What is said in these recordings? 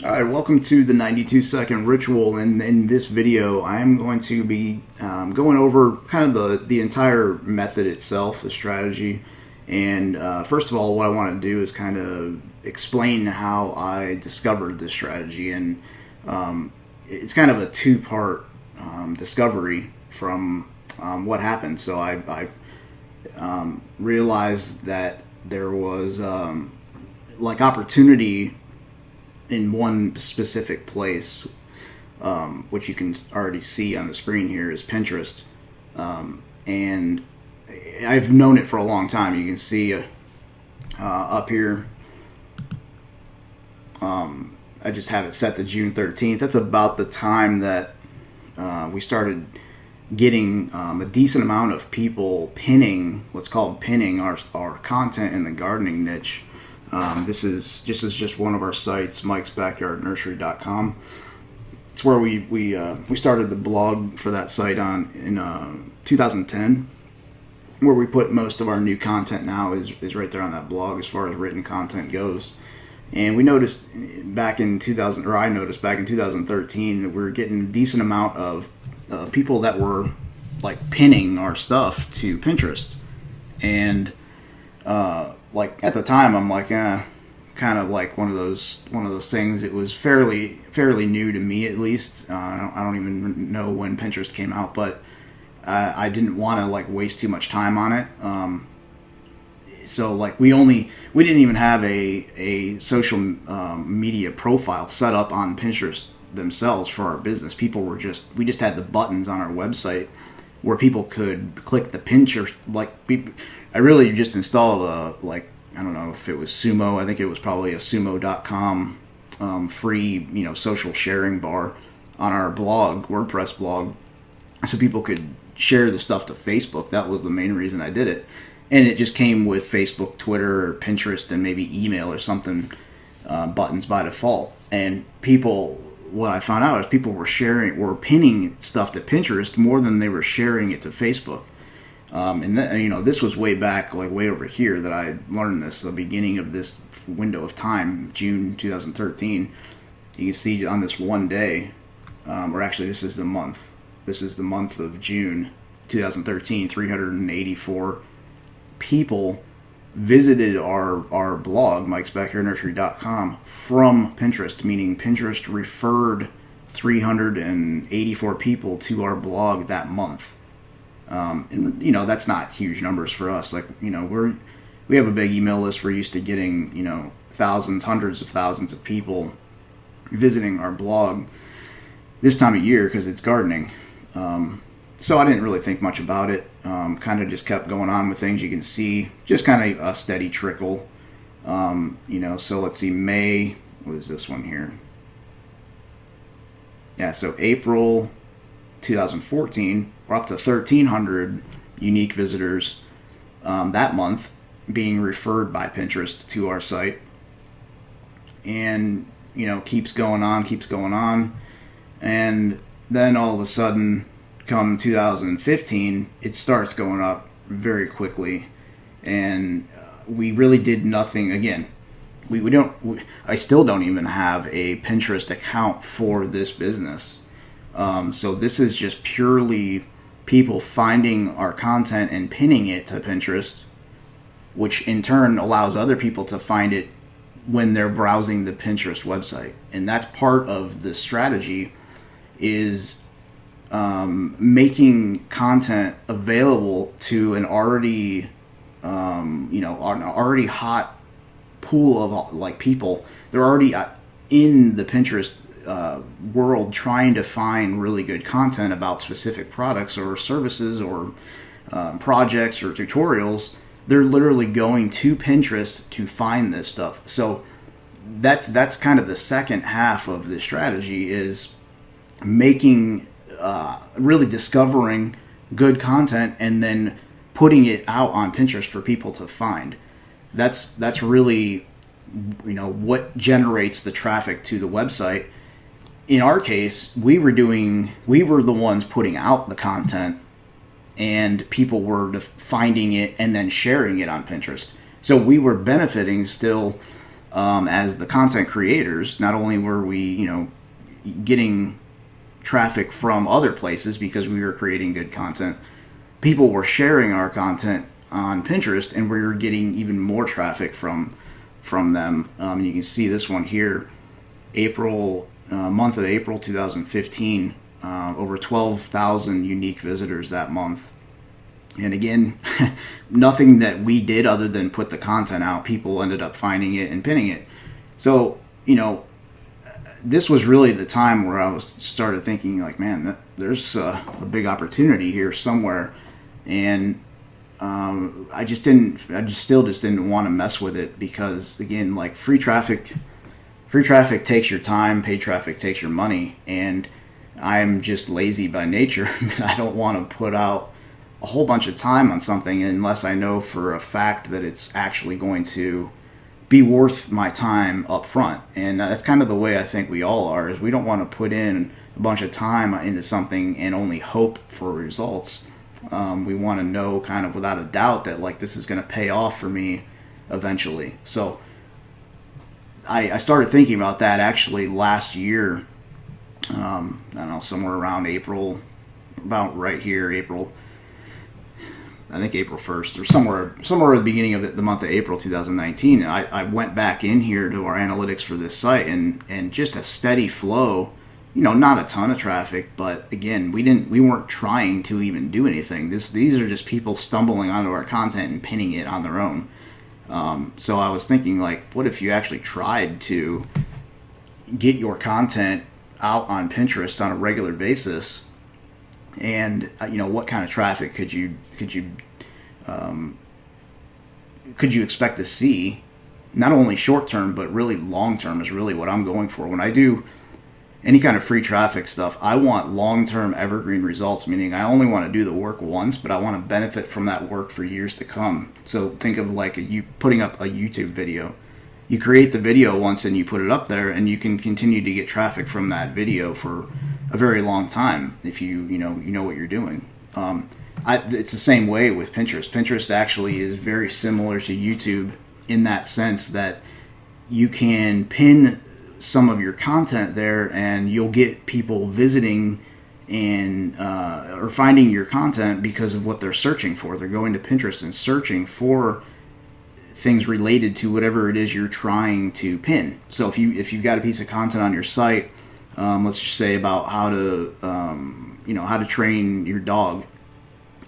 Alright, welcome to the 92-second ritual, and in this video I am going to be going over kind of the entire method itself, the strategy, and first of all what I want to do is kind of explain how I discovered this strategy, and it's kind of a two-part discovery from what happened. So I realized that there was like opportunity in one specific place, which you can already see on the screen here, is Pinterest. And I've known it for a long time. You can see up here, I just have it set to June 13th. That's about the time that we started getting a decent amount of people pinning, what's called pinning our content in the gardening niche. This is just one of our sites, mikesbackyardnursery.com. It's where we started the blog for that site in 2010, where we put most of our new content now is right there on that blog as far as written content goes. And we noticed back in 2013 that we were getting a decent amount of people that were like pinning our stuff to Pinterest. And like at the time, I'm like, kind of like one of those things. It was fairly new to me, at least. I don't even know when Pinterest came out, but I didn't want to like waste too much time on it. So like we didn't even have a social media profile set up on Pinterest themselves for our business. We just had the buttons on our website where people could click the Pinterest. I really just installed I don't know if it was Sumo. I think it was probably a sumo.com free, social sharing bar on our blog, WordPress blog, so people could share the stuff to Facebook. That was the main reason I did it. And it just came with Facebook, Twitter, or Pinterest, and maybe email or something, buttons by default. And what I found out is people were pinning stuff to Pinterest more than they were sharing it to Facebook. This was way back, like way over here, that I learned this, the beginning of this window of time, June 2013. You can see on this one day, or actually this is the month. This is the month of June 2013, 384 people visited our blog, mikesbackyardnursery.com, from Pinterest, meaning Pinterest referred 384 people to our blog that month. And that's not huge numbers for us. Like, we have a big email list. We're used to getting, thousands, hundreds of thousands of people visiting our blog this time of year because it's gardening. So I didn't really think much about it. Kind of just kept going on with things. You can see just kind of a steady trickle. So let's see, May, what is this one here? Yeah, so April 2014, we're up to 1,300 unique visitors that month being referred by Pinterest to our site. And, keeps going on. And then all of a sudden, come 2015, it starts going up very quickly. And we really did nothing. Again, I still don't even have a Pinterest account for this business. So this is just purely people finding our content and pinning it to Pinterest, which in turn allows other people to find it when they're browsing the Pinterest website. And that's part of the strategy, is making content available to an already hot pool of like people. They're already in the Pinterest world trying to find really good content about specific products or services or projects or tutorials. They're literally going to Pinterest to find this stuff. So that's kind of the second half of the strategy, is making really discovering good content and then putting it out on Pinterest for people to find. That's really what generates the traffic to the website. In our case, we were the ones putting out the content, and people were finding it and then sharing it on Pinterest. So we were benefiting still as the content creators, not only were we, getting traffic from other places because we were creating good content, people were sharing our content on Pinterest, and we were getting even more traffic from them. You can see this one here, month of April 2015, over 12,000 unique visitors that month. And again, nothing that we did other than put the content out. People ended up finding it and pinning it. So, this was really the time where I started thinking, like, man, there's a big opportunity here somewhere. And I still just didn't want to mess with it, because again, like, free traffic takes your time, paid traffic takes your money, and I'm just lazy by nature. I don't want to put out a whole bunch of time on something unless I know for a fact that it's actually going to be worth my time up front. And that's kind of the way I think we all are, is we don't want to put in a bunch of time into something and only hope for results. We want to know kind of without a doubt that, like, this is going to pay off for me eventually. So I started thinking about that actually last year. I don't know, somewhere around April, about right here, I think April 1st, or somewhere at the beginning of the month of April 2019. I went back in here to our analytics for this site, and just a steady flow, not a ton of traffic, but again, we weren't trying to even do anything. These are just people stumbling onto our content and pinning it on their own. So I was thinking, like, what if you actually tried to get your content out on Pinterest on a regular basis, and what kind of traffic could you expect to see? Not only short term, but really long term is really what I'm going for. When I do any kind of free traffic stuff, I want long term evergreen results, meaning I only want to do the work once, but I want to benefit from that work for years to come. So think of like putting up a YouTube video. You create the video once and you put it up there, and you can continue to get traffic from that video for a very long time if you know what you're doing. It's the same way with Pinterest. Pinterest actually is very similar to YouTube in that sense that you can pin some of your content there, and you'll get people visiting and or finding your content because of what they're searching for. They're going to Pinterest and searching for things related to whatever it is you're trying to pin. So if you've got a piece of content on your site, let's just say about how to train your dog,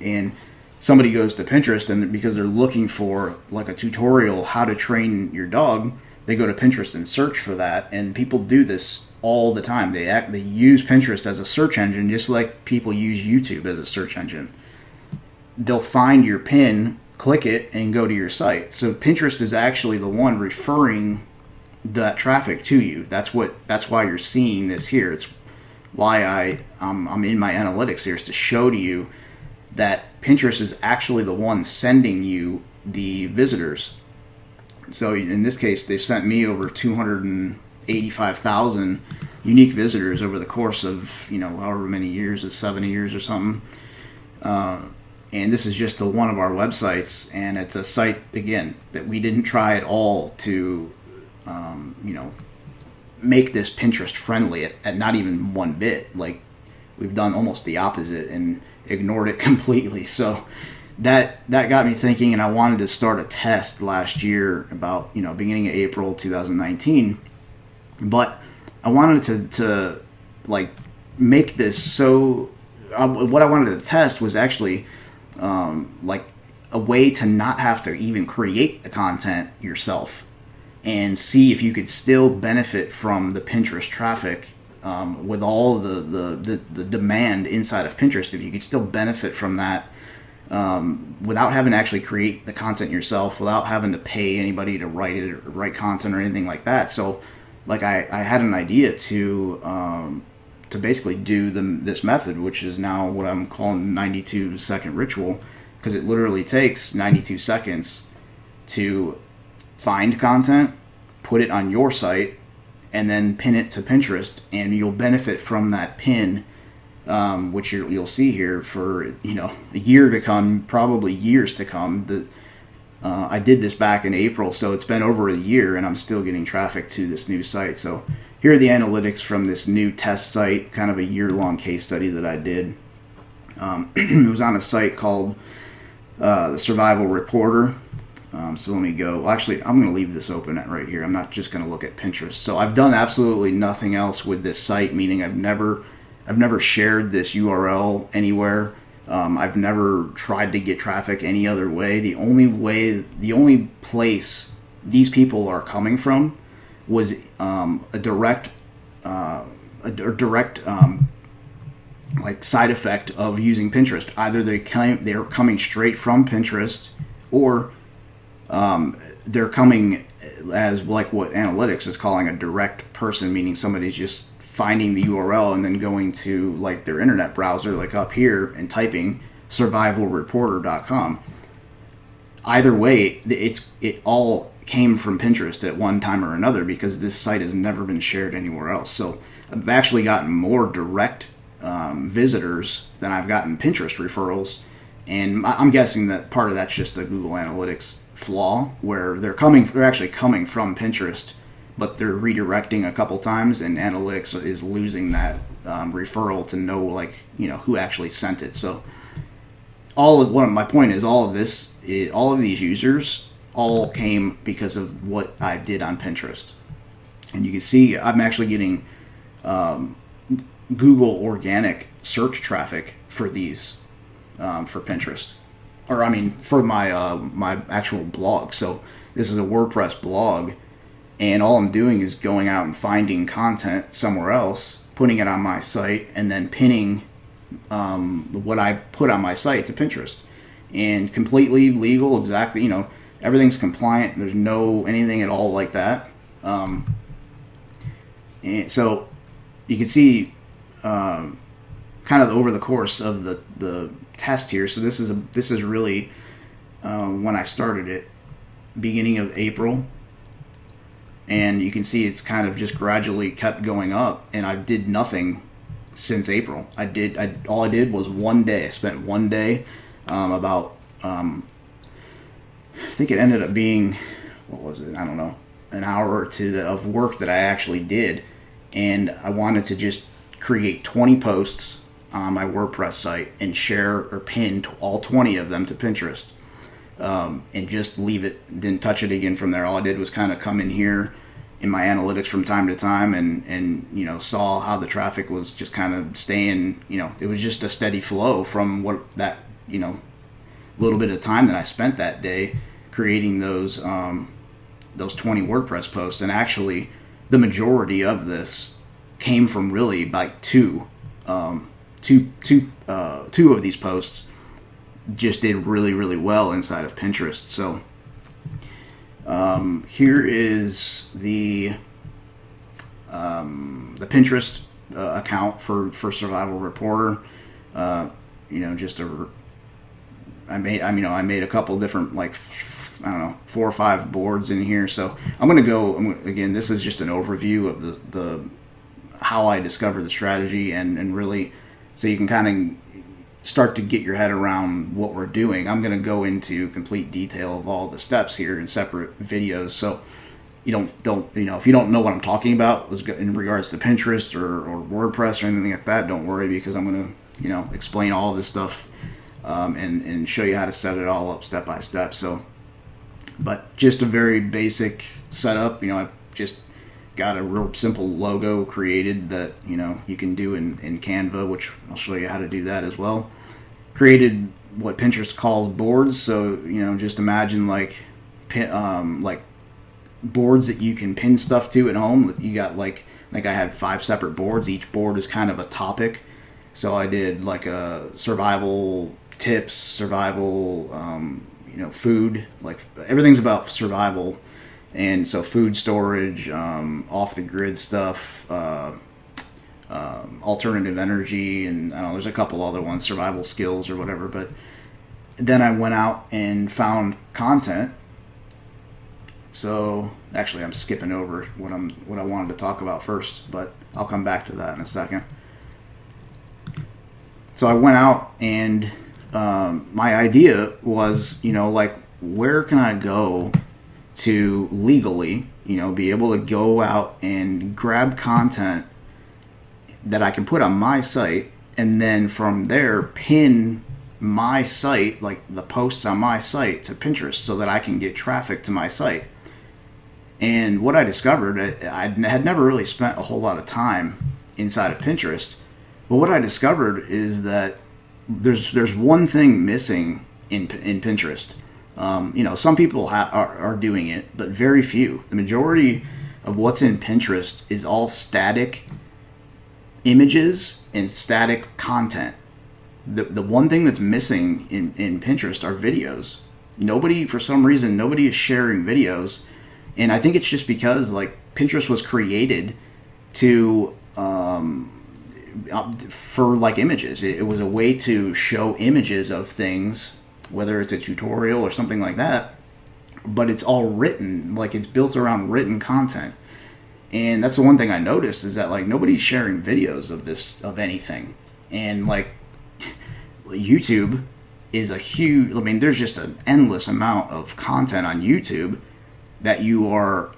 and somebody goes to Pinterest, and because they're looking for like a tutorial how to train your dog, they go to Pinterest and search for that. And people do this all the time. They use Pinterest as a search engine, just like people use YouTube as a search engine. They'll find your pin, click it, and go to your site. So Pinterest is actually the one referring that traffic to you. That's why you're seeing this here. It's why I'm in my analytics here, is to show to you that Pinterest is actually the one sending you the visitors. So in this case, they've sent me over 285,000 unique visitors over the course of however many years, it's 70 years or something. And this is just to one of our websites, and it's a site, again, that we didn't try at all to make this Pinterest friendly at not even one bit. Like, we've done almost the opposite and ignored it completely. So that got me thinking, and I wanted to start a test last year about beginning of April 2019. But I wanted to like make this so. What I wanted to test was actually like a way to not have to even create the content yourself, and see if you could still benefit from the Pinterest traffic with all the demand inside of Pinterest. If you could still benefit from that without having to actually create the content yourself, without having to pay anybody to write content or anything like that. So, like, I had an idea to basically do this method, which is now what I'm calling 92-second ritual, because it literally takes 92 seconds to find content, put it on your site, and then pin it to Pinterest, and you'll benefit from that pin, which you'll see here for a year to come, probably years to come. I did this back in April, so it's been over a year, and I'm still getting traffic to this new site. So here are the analytics from this new test site, kind of a year-long case study that I did. It was on a site called the Survival Reporter. So let me go. Well, actually, I'm going to leave this open right here. I'm not just going to look at Pinterest. So I've done absolutely nothing else with this site, meaning I've never shared this URL anywhere. I've never tried to get traffic any other way. The only place these people are coming from was a direct like side effect of using Pinterest. Either they're coming straight from Pinterest, or they're coming as like what analytics is calling a direct person, meaning somebody's just finding the URL and then going to like their internet browser, like up here, and typing survivalreporter.com. Either way, it all came from Pinterest at one time or another, because this site has never been shared anywhere else. So I've actually gotten more direct visitors than I've gotten Pinterest referrals, and I'm guessing that part of that's just a Google Analytics flaw, where they're actually coming from Pinterest, but they're redirecting a couple times, and analytics is losing that referral to know, like, who actually sent it. So my point is, all of these users all came because of what I did on Pinterest. And you can see I'm actually getting Google organic search traffic for these for Pinterest, or I mean for my actual blog. So this is a WordPress blog, and all I'm doing is going out and finding content somewhere else, putting it on my site, and then pinning what I put on my site to Pinterest. And completely legal, exactly, everything's compliant. There's no anything at all like that. And so you can see kind of over the course of the test here. So this is really when I started it, beginning of April. And you can see it's kind of just gradually kept going up, and I did nothing since April. All I did was one day. I spent one day, I think it ended up being, what was it? I don't know, an hour or two of work that I actually did, and I wanted to just create 20 posts on my WordPress site and share or pin all 20 of them to Pinterest. And just leave it, didn't touch it again from there. All I did was kind of come in here in my analytics from time to time and saw how the traffic was just kind of staying, it was just a steady flow from what that, little bit of time that I spent that day creating those 20 WordPress posts. And actually the majority of this came from really like two of these posts just did really, really well inside of Pinterest. So here is the Pinterest account for Survival Reporter. I made a couple different, like, I don't know, 4 or 5 boards in here. So I'm going to go again. This is just an overview of the how I discovered the strategy, and really, so you can kind of start to get your head around what we're doing. I'm going to go into complete detail of all the steps here in separate videos, so you don't if you don't know what I'm talking about in regards to Pinterest or WordPress or anything like that, don't worry, because I'm going to explain all this stuff and show you how to set it all up step by step. So, but just a very basic setup. I just got a real simple logo created that you can do in Canva, which I'll show you how to do that as well. Created what Pinterest calls boards. So just imagine like boards that you can pin stuff to at home. You got like I had 5 separate boards. Each board is kind of a topic. So I did like a survival tips, survival food, like everything's about survival. And so food storage, off the grid stuff, alternative energy, and I don't know, there's a couple other ones, survival skills or whatever. But then I went out and found content. So actually, I'm skipping over what I wanted to talk about first, but I'll come back to that in a second. So I went out and my idea was, like where can I go to legally, be able to go out and grab content that I can put on my site, and then from there pin my site, like the posts on my site, to Pinterest so that I can get traffic to my site. And what I discovered, I had never really spent a whole lot of time inside of Pinterest, but what I discovered is that there's one thing missing in Pinterest. Some people are doing it, but very few. The majority of what's in Pinterest is all static images and static content. The one thing that's missing in Pinterest are videos. For some reason, nobody is sharing videos. And I think it's just because, like, Pinterest was created to for, like, images. It was a way to show images of things, whether it's a tutorial or something like that. But it's all written, like, it's built around written content. And that's the one thing I noticed, is that, like, nobody's sharing videos of anything. And, like, YouTube is there's just an endless amount of content on YouTube that you are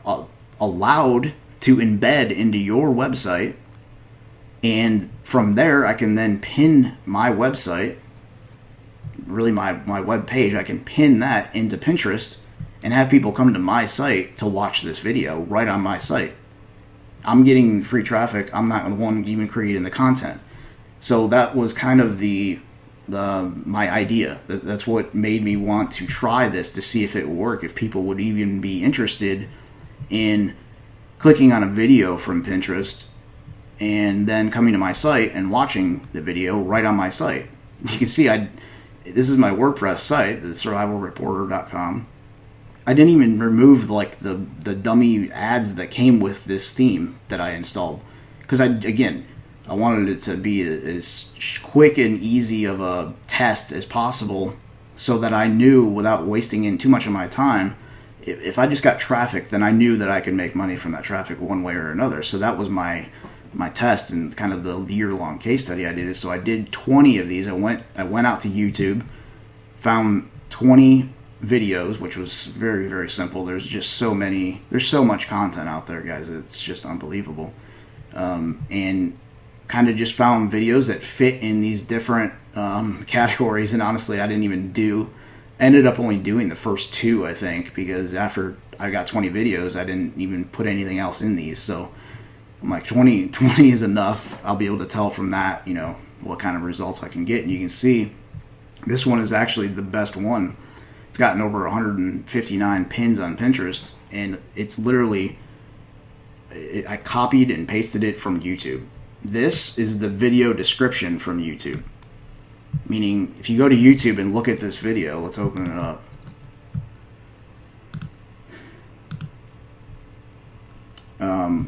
allowed to embed into your website. And from there, I can then pin my website, really my web page, I can pin that into Pinterest and have people come to my site to watch this video right on my site. I'm getting free traffic. I'm not the one even creating the content. So that was kind of my idea. That's what made me want to try this, to see if it would work, if people would even be interested in clicking on a video from Pinterest and then coming to my site and watching the video right on my site. You can see this is my WordPress site, the survivalreporter.com. I didn't even remove, like, the dummy ads that came with this theme that I installed, because I wanted it to be as quick and easy of a test as possible, so that I knew, without wasting in too much of my time, if I just got traffic, then I knew that I could make money from that traffic one way or another. So that was my test, and kind of the year-long case study I did. So I did 20 of these. I went out to YouTube, found 20 videos, which was very, very simple. There's so much content out there, guys. It's just unbelievable. And kind of just found videos that fit in these different categories. And honestly, I ended up only doing the first 2, I think, because after I got 20 videos, I didn't even put anything else in these. So I'm like, 20 is enough. I'll be able to tell from that, what kind of results I can get. And you can see this one is actually the best one. It's gotten over 159 pins on Pinterest, and it's literally, I copied and pasted it from YouTube. This is the video description from YouTube. Meaning, if you go to YouTube and look at this video, let's open it up.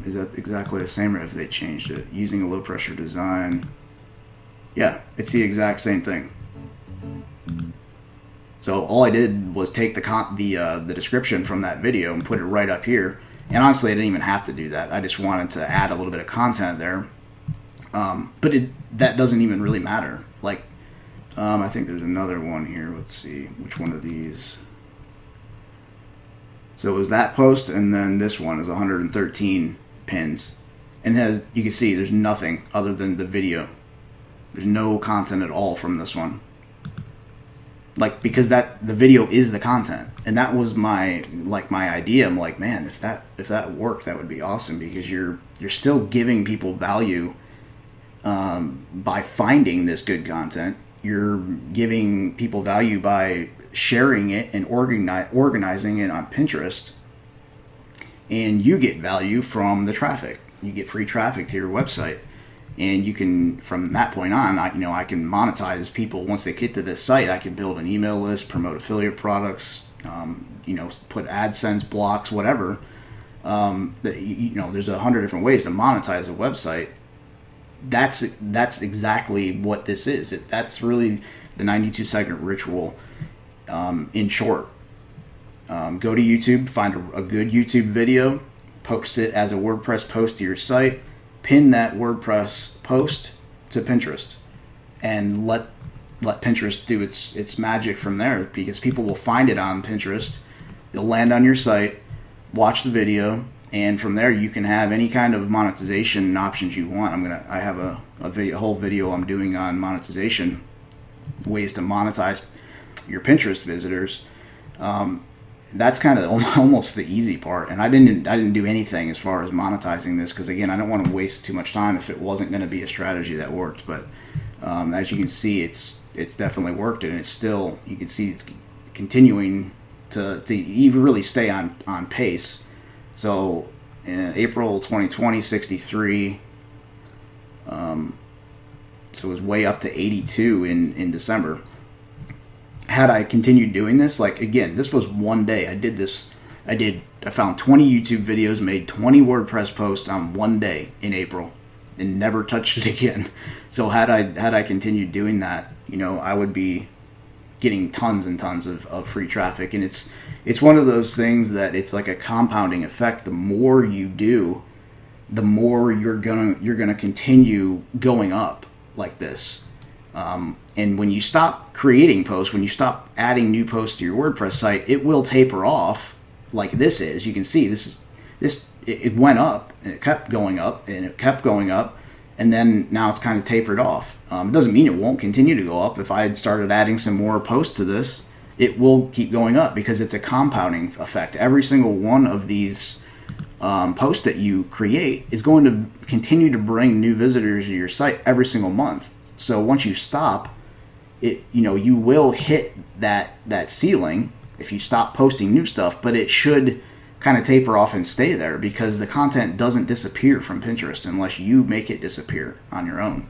Is that exactly the same, or if they changed it? Using a low pressure design. Yeah, it's the exact same thing. So all I did was take the description from that video and put it right up here. And honestly, I didn't even have to do that. I just wanted to add a little bit of content there. But that doesn't even really matter. Like, I think there's another one here. Let's see, which one of these? So it was that post, and then this one is 113 pins. And you can see there's nothing other than the video. There's no content at all from this one. Like, because the video is the content, and that was my idea. I'm like, man, if that worked, that would be awesome, because you're still giving people value by finding this good content. You're giving people value by sharing it and organizing it on Pinterest, and you get value from the traffic. You get free traffic to your website. And you can, from that point on, I can monetize people once they get to this site. I can build an email list, promote affiliate products, put AdSense blocks, whatever. There's 100 different ways to monetize a website. That's exactly what this is. That's really the 92-second ritual. In short, go to YouTube, find a good YouTube video, post it as a WordPress post to your site. Pin that WordPress post to Pinterest, and let let Pinterest do its magic from there, because people will find it on Pinterest. They'll land on your site, watch the video, and from there you can have any kind of monetization options you want. I have a whole video I'm doing on monetization, ways to monetize your Pinterest visitors. That's kind of almost the easy part, and I didn't do anything as far as monetizing this, because again, I don't want to waste too much time if it wasn't going to be a strategy that worked. But as you can see, it's definitely worked, and it's still, you can see it's continuing to even really stay on pace. So in April 2020, 63. So it was way up to 82 in December. Had I continued doing this, like, again, this was one day. I found 20 YouTube videos, made 20 WordPress posts on one day in April, and never touched it again. So had I continued doing that, I would be getting tons and tons of free traffic. And it's one of those things that it's like a compounding effect. The more you do, the more you're gonna continue going up like this. And when you stop creating posts, when you stop adding new posts to your WordPress site, it will taper off like this is. You can see it went up, and it kept going up, and it kept going up, and then now it's kind of tapered off. It doesn't mean it won't continue to go up. If I had started adding some more posts to this, it will keep going up, because it's a compounding effect. Every single one of these posts that you create is going to continue to bring new visitors to your site every single month. So once you stop, you will hit that ceiling if you stop posting new stuff, but it should kind of taper off and stay there, because the content doesn't disappear from Pinterest unless you make it disappear on your own.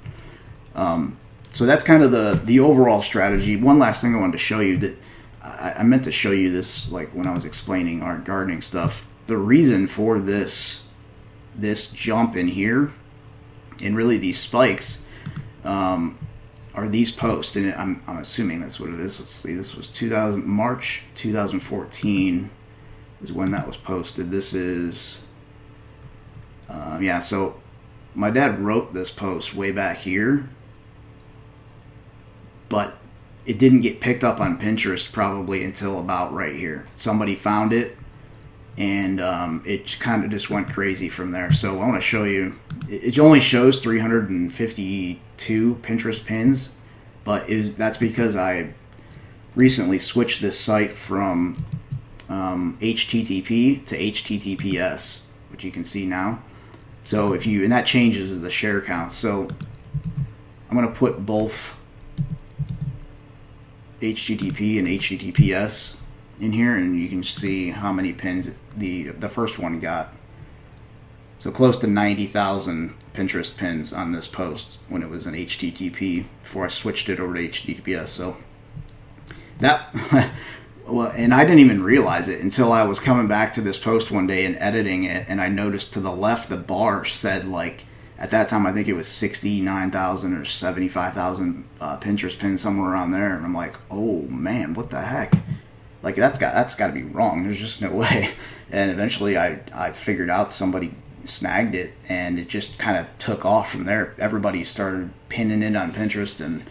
So that's kind of the overall strategy. One last thing I wanted to show you, that I meant to show you this, like, when I was explaining our gardening stuff. The reason for this jump in here, and really these spikes, are these posts, and I'm assuming that's what it is. Let's see, this was March 2014 is when that was posted. This is so my dad wrote this post way back here, but it didn't get picked up on Pinterest probably until about right here. Somebody found it, and it kind of just went crazy from there. So I want to show you. It only shows 352 Pinterest pins, but that's because I recently switched this site from HTTP to HTTPS, which you can see now. So and that changes the share count. So I'm going to put both HTTP and HTTPS in here, and you can see how many pins the first one got. So close to 90,000 Pinterest pins on this post when it was an HTTP before I switched it over to HTTPS. So that, well, and I didn't even realize it until I was coming back to this post one day and editing it, and I noticed to the left the bar said, like, at that time I think it was 69,000 or 75,000 Pinterest pins, somewhere around there, and I'm like, oh man, what the heck? Like, that's got to be wrong. There's just no way. And eventually I figured out somebody snagged it, and it just kind of took off from there. Everybody started pinning it on Pinterest, and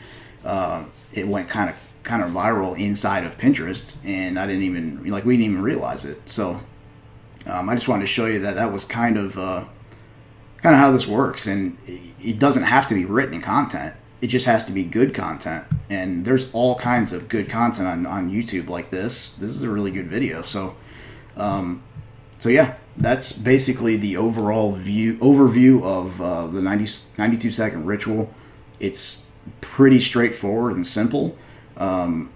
it went kind of viral inside of Pinterest, and we didn't even realize it. So I just wanted to show you that was kind of how this works. And it doesn't have to be written content. It just has to be good content. And there's all kinds of good content on YouTube like this. This is a really good video. So yeah, that's basically the overall overview of the 92-second ritual. It's pretty straightforward and simple. And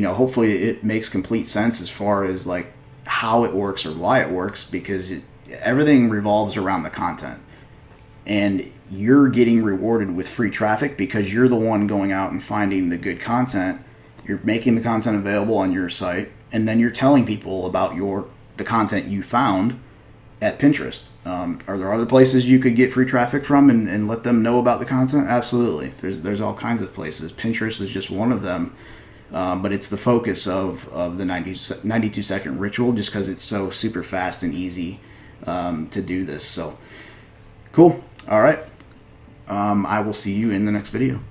hopefully it makes complete sense as far as like how it works or why it works, because everything revolves around the content, and you're getting rewarded with free traffic because you're the one going out and finding the good content. You're making the content available on your site, and then you're telling people about the content you found at Pinterest. Are there other places you could get free traffic from and let them know about the content? Absolutely. There's all kinds of places. Pinterest is just one of them. But it's the focus of the 92-second ritual, just because it's so super fast and easy to do this. So cool. All right. I will see you in the next video.